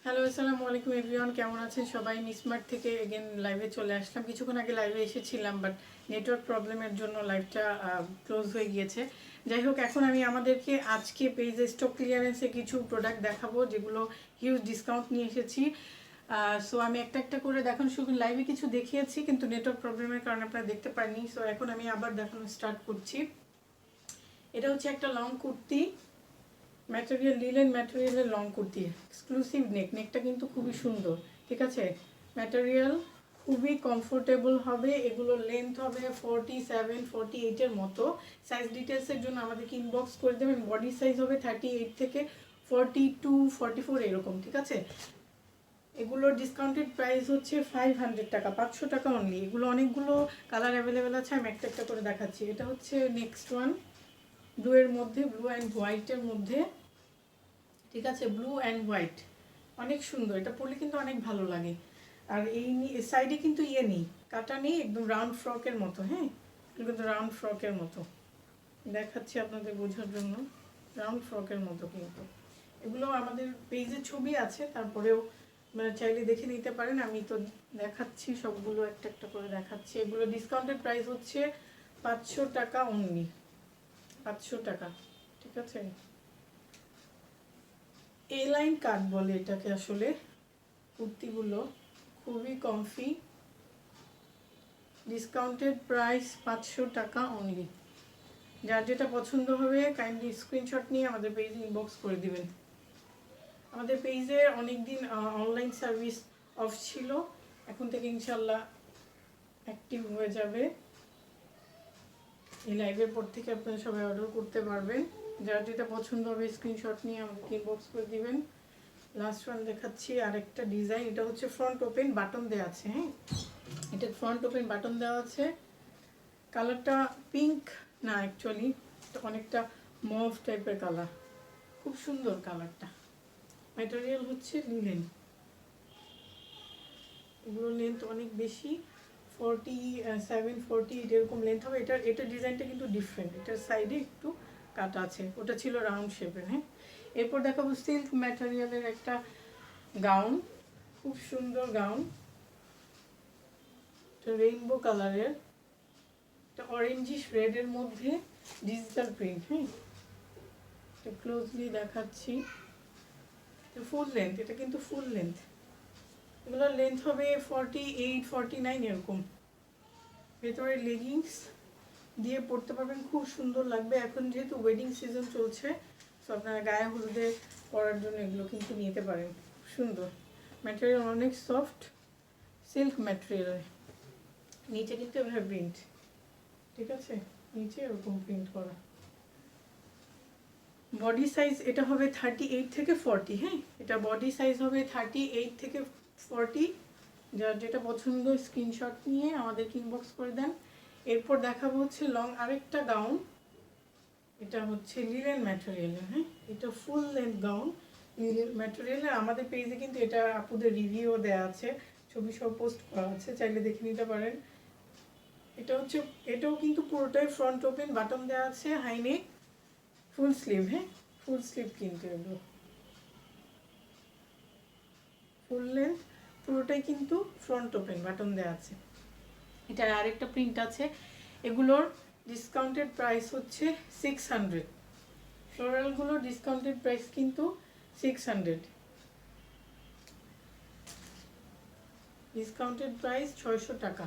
Hello, আসসালামু আলাইকুম everyone. কেমন আছেন সবাই? মিসমার্ট থেকে এগেন লাইভে চলে আসলাম। কিছুক্ষণ আগে লাইভে এসেছিলাম, বাট নেটওয়ার্ক প্রবলেমের জন্য লাইভটা ক্লোজ হয়ে গিয়েছে। যাই হোক, এখন আমি আমাদেরকে আজকে পেজে স্টক ক্লিয়ারেন্সে কিছু প্রোডাক্ট দেখাবো যেগুলো হিউজ ডিসকাউন্ট নিয়ে এসেছি। সো আমি একটা একটা করে দেখানো শুরু। লাইভে কিছু দেখিয়েছি কিন্তু নেটওয়ার্ক প্রবলেমের কারণে আপনারা দেখতে পারেননি। সো এখন আমি আবার দেখানো স্টার্ট করছি। এটা হচ্ছে একটা লং কুর্তি, ম্যাটেরিয়াল লিলেন ম্যাটেরিয়ালের লং কুর্তি, এক্সক্লুসিভ নেকটা কিন্তু খুবই সুন্দর। ঠিক আছে, ম্যাটেরিয়াল খুবই কমফোর্টেবল হবে। এগুলো লেন্থ হবে 47 48-এর মতো। সাইজ ডিটেলসের জন্য আমাদেরকে ইনবক্স করে দেবেন। বডি সাইজ হবে 38 থেকে 42 44 এরকম। ঠিক আছে, এগুলোর ডিসকাউন্টেড প্রাইস হচ্ছে 500 টাকা, 500 টাকা অনলি। এগুলো অনেকগুলো কালার অ্যাভেলেবেল আছে, আমি একটা একটা করে দেখাচ্ছি। এটা হচ্ছে নেক্সট ওয়ান, ব্লু এর মধ্যে, ব্লু অ্যান্ড হোয়াইটের মধ্যে। ঠিক আছে, ব্লু অ্যান্ড হোয়াইট, অনেক সুন্দর। এটা পরলে কিন্তু অনেক ভালো লাগে। আর এই সাইডে কিন্তু ইয়ে নেই, কাটা নেই, একদম রাউন্ড ফ্রকের মতো। হ্যাঁ, কিন্তু রাউন্ড ফ্রকের মতো দেখাচ্ছি আপনাদের বোঝার জন্য। রাউন্ড ফ্রকের মতো কিন্তু এগুলো আমাদের পেজে ছবি আছে, তারপরেও মানে চাইলে দেখে নিতে পারেন। আমি তো দেখাচ্ছি সবগুলো একটা একটা করে দেখাচ্ছি। এগুলো ডিসকাউন্টেড প্রাইস হচ্ছে 500 টাকা অনলি, 500 টাকা। ঠিক আছে, এ লাইন কাট বলে এটাকে আসলে। কুর্তিগুলো খুবই কমফি, ডিসকাউন্টেড প্রাইস 500 টাকা অনলি। যার যেটা পছন্দ হবে কাইন্ডলি স্ক্রিনশট নিয়ে আমাদের পেজে ইনবক্স করে দিবেন। আমাদের পেজে অনেকদিন অনলাইন সার্ভিস অফ ছিল, এখন থেকে ইনশাল্লাহ অ্যাক্টিভ হয়ে যাবে। এই লাইভের পর থেকে আপনারা সবাই অর্ডার করতে পারবেন। যার যেটা পছন্দ হবে স্ক্রিনশট নিয়ে আমাদেরকে ইনবক্স করে দিবেন। লাস্ট ওয়ান দেখাচ্ছি, আরেকটা ডিজাইন। এটা হচ্ছে ফ্রন্ট ওপেন বাটন দেওয়া আছে। হ্যাঁ, এটা ফ্রন্ট ওপেন বাটন দেওয়া আছে। কালারটা পিঙ্ক না, অ্যাকচুয়ালি অনেকটা মভ টাইপের কালার, খুব সুন্দর কালারটা। ম্যাটেরিয়াল হচ্ছে লিলেন। এগুলো লেন্থ অনেক বেশি, 47 48 এরকম লেন্থ হবে। এটা ডিজাইনটা কিন্তু ডিফারেন্ট, এটার সাইডে একটু কাটা আছে, ওটা ছিল রাউন্ড শেপের। হ্যাঁ, এরপর দেখাবো সিল্ক ম্যাটেরিয়ালের একটা গাউন, খুব সুন্দর গাউন। রেইনবো কালারের, এটা অরেঞ্জিশ রেডের মধ্যে ডিজিটাল প্রিন্ট। হ্যাঁ, এটা ক্লোজলি দেখাচ্ছি। ফুল লেন্থ, এটা কিন্তু ফুল লেন্থ। এগুলোর লেন্থ হবে 48 49 এরকম। ভেতরে লেগিংস দিয়ে পরতে পারবেন, খুব সুন্দর লাগবে। এখন যেহেতু ওয়েডিং সিজন চলছে, সো আপনারা গায়ে হলুদে পরার জন্য এগুলো কিন্তু নিতে পারেন। সুন্দর ম্যাটেরিয়াল, অনেক সফট, সিল্ক ম্যাটেরিয়াল। নিচে কিন্তু এভাবে প্রিন্ট। ঠিক আছে, নিচে এরকম প্রিন্ট করা। বডি সাইজ এটা হবে 38 থেকে 40। হ্যাঁ, এটা বডি সাইজ হবে 38 থেকে 40। যার যেটা পছন্দ স্ক্রিনশট নিয়ে আমাদের ইনবক্স করে দেন। এরপর দেখাবো হচ্ছে লং আরেকটা গাউন। এটা হচ্ছে লিলেন ম্যাটেরিয়ালের। হ্যাঁ, এটা ফুল লেন্থ গাউন লিলেন ম্যাটেরিয়ালের। আমাদের পেজে কিন্তু এটা আপুদের রিভিউ দেওয়া আছে, ছবি সব পোস্ট করা আছে, চাইলে দেখে নিতে পারেন। এটা হচ্ছে, এটাও কিন্তু পুরোটাই ফ্রন্ট ওপেন, বাটন দেওয়া আছে, হাইনেক, ফুল স্লিভ। হ্যাঁ, ফুল স্লিভ কিন্তু এগুলো ফুল লেন্থ, পুরোটাই কিন্তু ফ্রন্ট ওপেন, বাটন দেওয়া আছে। এটার আরেকটা প্রিন্ট আছে। এগুলোর ডিসকাউন্টেড প্রাইস হচ্ছে 600। ফ্লোরালগুলোর ডিসকাউন্টেড প্রাইস কিন্তু 600, ডিসকাউন্টেড প্রাইস 600 টাকা।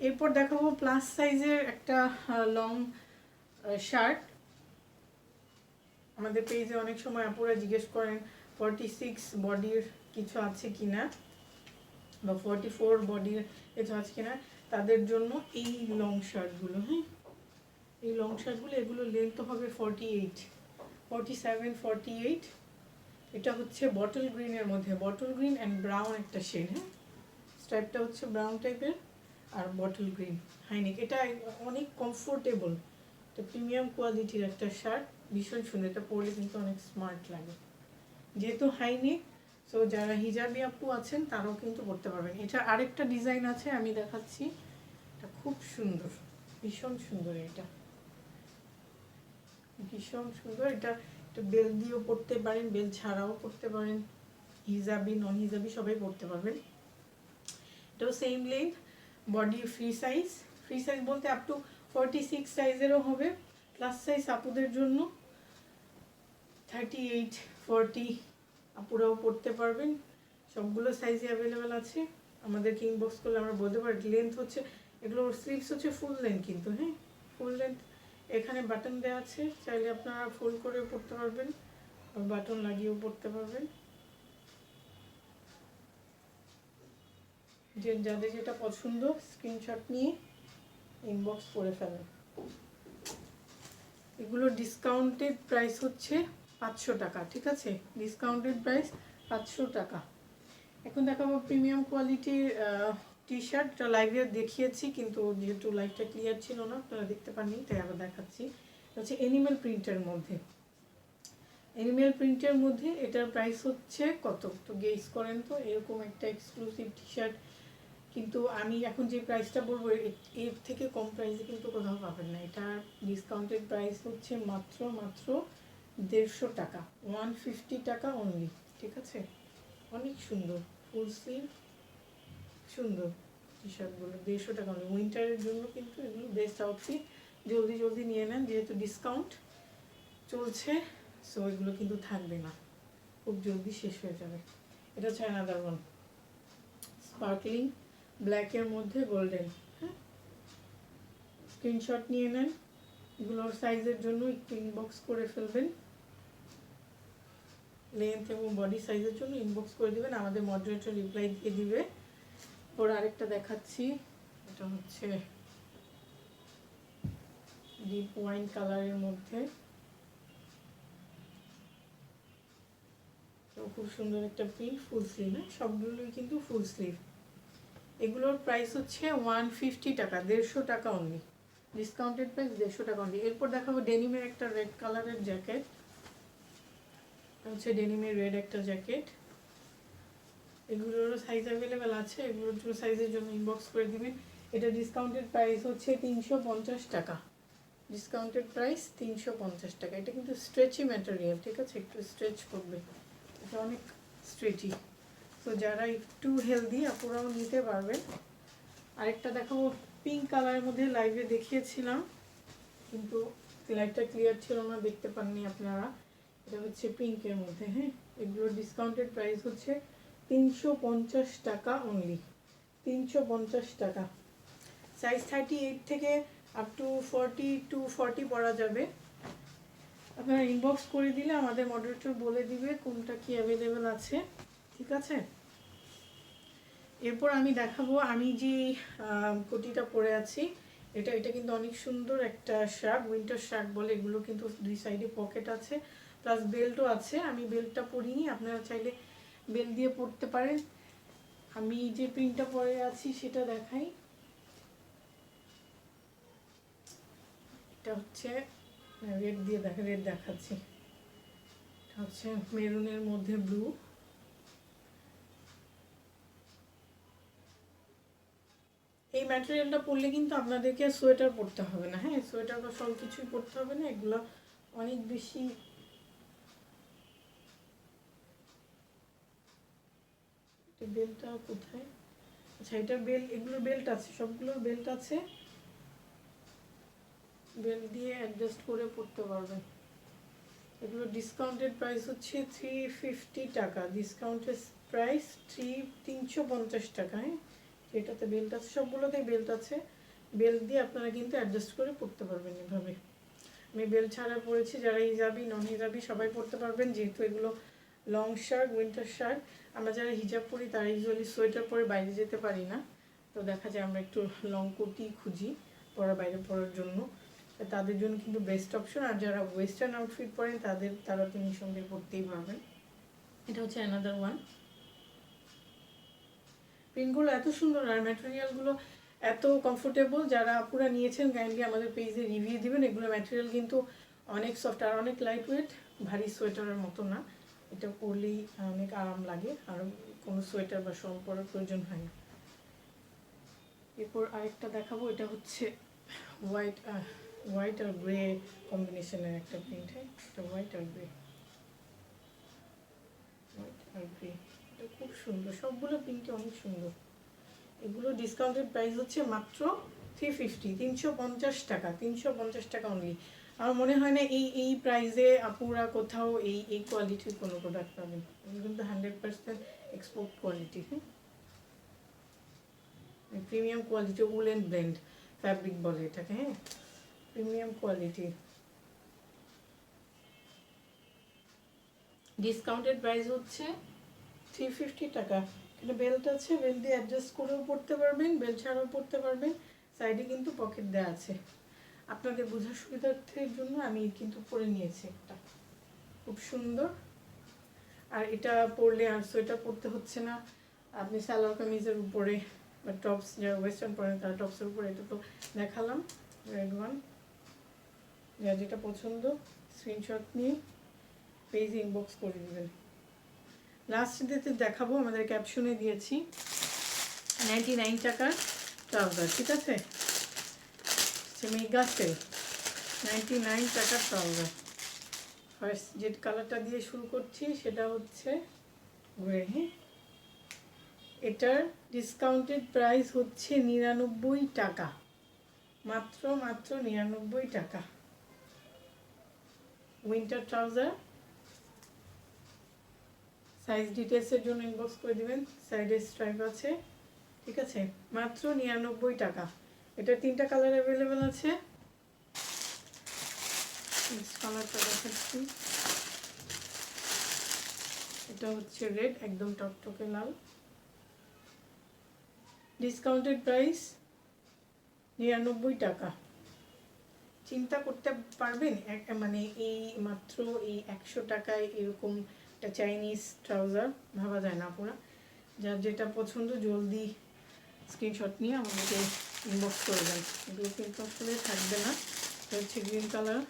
এরপর দেখাবো প্লাস সাইজের একটা লং শার্ট। আমাদের পেজে অনেক সময় আপুরা জিজ্ঞেস করেন 46 বডির কিছু আছে কিনা বা 44 বডির কিছু আছে কিনা, তাদের জন্য এই লং শার্টগুলো। হ্যাঁ, এই লং শার্টগুলো, এগুলো লেন্থ হবে 48 47 48। এটা হচ্ছে বটল গ্রিনের মধ্যে, বটল গ্রিন অ্যান্ড ব্রাউন একটা শেড। হ্যাঁ, স্ট্রাইপটা হচ্ছে ব্রাউন টাইপের আর বটল গ্রিন, হাইনেক। এটা অনেক কমফোর্টেবল, এটা প্রিমিয়াম কোয়ালিটির একটা শার্ট, ভীষণ সুন্দর। এটা পরলে কিন্তু অনেক স্মার্ট লাগে, যেহেতু হাইনেক। সো যারা হিজাবি আপু আছেন তারাও কিন্তু পরতে পারবেন। এটা আরেকটা ডিজাইন আছে, আমি দেখাচ্ছি। এটা খুব সুন্দর, ভীষণ সুন্দর। এটা ভীষণ সুন্দর। এটা বেল দিয়েও পরতে পারেন, বেল ছাড়াও পরতে পারেন। হিজাবি নন হিজাবি সবাই পরতে পারবেন। এটাও same length, body free size বলতে আপ টু 46 সাইজেরও হবে, প্লাস সাইজ আপুদের জন্য 38 40 আপুরাও পরতে পারবেন, সবগুলো সাইজে অ্যাভেলেবেল আছে। আমাদেরকে ইনবক্স করলে আমরা বলতে পারি। লেন্থ হচ্ছে এগুলোর স্লিভস হচ্ছে ফুল লেন্থ কিন্তু, হ্যাঁ ফুল লেন্থ। এখানে বাটন দেওয়া আছে, চাইলে আপনারা ফোল্ড করে পরতে পারবেন, বাটন লাগিয়েও পরতে পারবেন। যাদের যেটা পছন্দ স্ক্রিনশট নিয়ে ইনবক্স করে ফেলেন। এগুলো ডিসকাউন্টেড প্রাইস হচ্ছে 500 টাকা, ঠিক আছে, ডিসকাউন্টেড প্রাইস 500 টাকা। এখন দেখাবো প্রিমিয়াম কোয়ালিটির টি শার্ট। লাইভে দেখিয়েছি কিন্তু যেহেতু লাইভটা ক্লিয়ার ছিল না আপনারা দেখতে পাননি, তাই আবার দেখাচ্ছি। হচ্ছে এনিম্যাল প্রিন্টের মধ্যে, এনিম্যাল প্রিন্টের মধ্যে এটার প্রাইস হচ্ছে কত তো গেস করেন তো। এরকম একটা এক্সক্লুসিভ টি শার্ট কিন্তু আমি এখন যে প্রাইসটা বলবো এর থেকে কম প্রাইসে কিন্তু কোথাও পাবেন না। এটার ডিসকাউন্টেড প্রাইস হচ্ছে মাত্র 150 টাকা, 150 টাকা অনলি, ঠিক আছে। অনেক সুন্দর ফুল স্লিভ, সুন্দর টি শার্টগুলো 150 টাকা অনলি। উইন্টারের জন্য কিন্তু এগুলো বেস্ট আউটফিট। জলদি নিয়ে নেন, যেহেতু ডিসকাউন্ট চলছে, সো এগুলো কিন্তু থাকবে না, খুব জলদি শেষ হয়ে যাবে। এটা হচ্ছে অ্যানাদার ওয়ান, স্পার্কলিং ব্ল্যাকের মধ্যে গোল্ডেন, হ্যাঁ স্ক্রিনশট নিয়ে নেন। এগুলোর সাইজের জন্য একটু ইনবক্স করে ফেলবেন, লেন্থ এবং বডি সাইজের জন্য ইনবক্স করে দিবেন, আমাদের মডারেটর রিপ্লাই দিয়ে দিবে। ওর আরেকটা দেখাচ্ছি, এটা হচ্ছে ডিপ ওয়াইন কালারের মধ্যে, খুব সুন্দর একটা প্রিন্ট, ফুল স্লিভ, হ্যাঁ সবগুলোই কিন্তু ফুল স্লিভ। এগুলোর প্রাইস হচ্ছে 150 টাকা, 150 টাকা অনলি, ডিসকাউন্টেড প্রাইস 150 টাকা অনলি। এরপর দেখাবো ডেনিমের একটা রেড কালারের জ্যাকেট, হচ্ছে ডেনিমের রেড একটা জ্যাকেট। এগুলোরও সাইজ অ্যাভেলেবেল আছে, এগুলোর জন্য সাইজের জন্য ইনবক্স করে দিবেন। এটা ডিসকাউন্টেড প্রাইস হচ্ছে 350 টাকা, ডিসকাউন্টেড প্রাইস 350 টাকা। এটা কিন্তু স্ট্রেচি ম্যাটেরিয়াল, ঠিক আছে, একটু স্ট্রেচ করবে, এটা অনেক স্ট্রেচি, তো যারা একটু হেলদি আপনারাও নিতে পারবেন। আরেকটা দেখাবো পিঙ্ক কালারের মধ্যে, লাইভে দেখিয়েছিলাম কিন্তু লাইভটা ক্লিয়ার ছিল না, দেখতে পাননি আপনারা। এটা হচ্ছে পিঙ্কের মধ্যে, হ্যাঁ এগুলোর ডিসকাউন্টেড প্রাইস হচ্ছে 350 টাকা অনলি, 350 টাকা। সাইজ 38 থেকে আপ টু 40 পরা যাবে। আপনারা ইনবক্স করে দিলে আমাদের মডারেটর বলে দিবে কোনটা কি অ্যাভেলেবেল আছে, ঠিক আছে। এরপর আমি দেখাবো আমি যে কোটিটা পরে আছি, এটা কিন্তু অনেক সুন্দর একটা শার্ট, উইন্টার শার্ট বলে। এগুলো কিন্তু দুই সাইডে পকেট আছে, প্লাস বেল্টও আছে। আমি বেল্টটা পরিনি, আপনারা চাইলে বেল্ট দিয়ে পরতে পারেন। আমি যে প্রিন্টটা পরে আছি সেটা দেখাই। এটা হচ্ছে রেড দিয়ে রেড দেখাচ্ছি, এটা হচ্ছে মেরুনের মধ্যে ব্লু। এই ম্যাটেরিয়ালটা পরলে কিন্তু আপনাদেরকে সোয়েটার পরতে হবে না, হ্যাঁ সোয়েটার বা সব কিছুই পরতে হবে না, এগুলো অনেক বেশি বেল্টটা কোথায়, আচ্ছা এটা বেল্ট, এগুলোর বেল্ট আছে, সবগুলোর বেল্ট আছে, বেল্ট দিয়ে অ্যাডজাস্ট করে পরতে পারবেন। এগুলো ডিসকাউন্টেড প্রাইস হচ্ছে 350 টাকা, ডিসকাউন্টেড প্রাইস 350 টাকা, হ্যাঁ এটাতে বেল্ট আছে, সবগুলোতেই বেল্ট আছে, বেল্ট দিয়ে আপনারা কিন্তু অ্যাডজাস্ট করে পরতে পারবেন এভাবে। আমি বেল্ট ছাড়া পরেছি, যারা হিজাবি নন হিজাবি সবাই পরতে পারবেন, যেহেতু এগুলো লং শার্ট, উইন্টার শার্ট। আমরা যারা হিজাব পরি তারা ইউজুয়ালি সোয়েটার পরে বাইরে যেতে পারি না, তো দেখা যায় আমরা একটু লং কুর্তি খুঁজি পরা বাইরে পরার জন্য, তাদের জন্য কিন্তু বেস্ট অপশন। আর যারা ওয়েস্টার্ন আউটফিট পরেন তারা তো নিঃসন্দেহে পরতেই পারবেন। এটা হচ্ছে অ্যানাদার ওয়ান। প্রিন্টগুলো এত সুন্দর আর ম্যাটেরিয়ালগুলো এত কমফোর্টেবল, যারা পুরো নিয়েছেন কাইন্ডলি আমাদের পেজে রিভিউ দিবেন। এগুলো ম্যাটেরিয়াল কিন্তু অনেক সফট আর অনেক লাইট ওয়েট, ভারী সোয়েটারের মতো না, এটা পরলেই অনেক আরাম লাগে, আর কোনো সোয়েটার বা শল পরার প্রয়োজন হয় না। এরপর আরেকটা দেখাবো, এটা হচ্ছে হোয়াইট আর গ্রে কম্বিনেশনের একটা প্রিন্ট, হ্যাঁ এটা হোয়াইট আর গ্রে, হোয়াইট আর গ্রে, এটা খুব সুন্দর, সবগুলো প্রিন্টে অনেক সুন্দর। এগুলো ডিসকাউন্টেড প্রাইস হচ্ছে মাত্র 350, 350 টাকা, 350 টাকা অনলি। আমার মনে হয় না এই প্রাইসে আপুরা কোথাও এই কোয়ালিটির কোনো প্রোডাক্ট পাবেন। এগুলো কিন্তু 100% এক্সপোর্ট কোয়ালিটি। হ্যাঁ, premium quality, woollen blend fabric বলে এটাকে। হ্যাঁ, প্রিমিয়াম কোয়ালিটি। ডিসকাউন্টেড প্রাইস হচ্ছে 350 টাকা। এটা বেল্ট আছে, বেল্ট দিয়ে অ্যাডজাস্ট করেও পড়তে পারবেন, বেল্ট ছাড়াও পড়তে পারবেন। সাইডে কিন্তু পকেট দেওয়া আছে। আপনাদের বোঝার সুবিধার্থের জন্য আমি কিন্তু পরে নিয়েছি একটা, খুব সুন্দর। আর এটা পরলে আর সোয়েটার পরতে হচ্ছে না, আপনি সালোয়ার কামিজের উপরে বা টপস, যারা ওয়েস্টার্ন পরেন তারা টপসের উপরে। এটা তো দেখালাম, রেড ওয়ান। যার যেটা পছন্দ স্ক্রিনশট নিয়ে পেজ ইনবক্স করে দেবেন। লাস্ট ডেতে দেখাবো, আমাদের ক্যাপশনে দিয়েছি 99 টাকার ট্রাউজার, ঠিক আছে? মেগা সেল, 99 টাকার ট্রাউজার। ফার্স্ট যে কালারটা দিয়ে শুরু করছি সেটা হচ্ছে গ্রে। হ্যাঁ, এটার ডিসকাউন্টেড প্রাইস হচ্ছে 99 টাকা, মাত্র 99 টাকা। Winter trouser. সাইজ ডিটেলসের জন্য ইনবক্স করে দিবেন, সাইডে স্ট্রাইপ আছে, ঠিক আছে? মাত্র 99 টাকা। এটার 3টা কালার অ্যাভেলেবেল আছে। কালারটা দেখাচ্ছি, এটা হচ্ছে রেড, একদম টকটকে লাল। ডিসকাউন্টেড প্রাইস 99 টাকা। চিন্তা করতে পারবেন মানে এই মাত্র এই 100 টাকায় এরকম একটা চাইনিজ ট্রাউজার ভাবা যায় না পুরা। যার যেটা পছন্দ জলদি স্ক্রিনশট নিয়ে আমাদেরকে ইনবক্স করে দেন। এগুলো কিন্তু আসলে থাকবে না। এটা হচ্ছে গ্রিন কালার।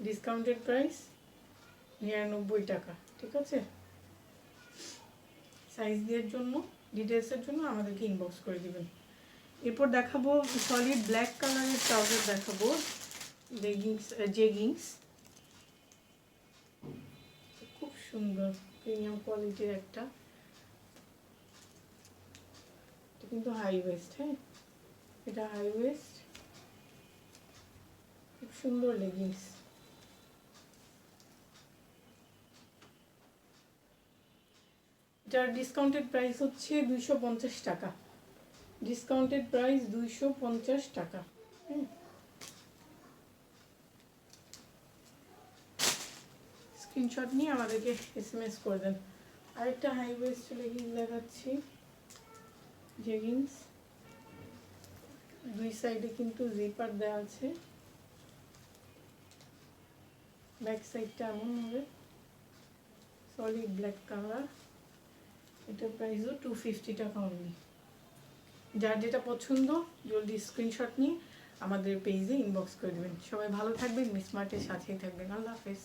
ডিসকাউন্টেড প্রাইস 99 টাকা, ঠিক আছে? সাইজ দেওয়ার জন্য, ডিটেলসের জন্য আমাদেরকে ইনবক্স করে দিবেন। এরপর দেখাবো সলিড ব্ল্যাক কালারের ট্রাউজার দেখাবো, জেগিংস। খুব সুন্দর প্রিমিয়াম কোয়ালিটির একটা, এটা কিন্তু হাই ওয়েস্ট। হ্যাঁ, এটা হাই ওয়েস্ট, খুব সুন্দর লেগিংস। এটার ডিসকাউন্টেড প্রাইস হচ্ছে 250 টাকা। ডিসকাউন্টেড প্রাইস 250 টাকা। স্ক্রিনশট নিয়ে আমাদেরকে SMS করে দেন। আরেকটা হাই ওয়েস্ট লেগিংস দেখাচ্ছি, জেগিংস। দুই সাইডে কিন্তু জিপার দেওয়া আছে, ব্যাক সাইডটা এমন হবে, সলিড ব্ল্যাক কালার। এটার প্রাইসও 250 টাকা অনলি। যার যেটা পছন্দ জলদি স্ক্রিনশট নিয়ে আমাদের পেজে ইনবক্স করে দেবেন। সবাই ভালো থাকবেন, মিসমার্টের সাথেই থাকবেন। আল্লাহ হাফেজ।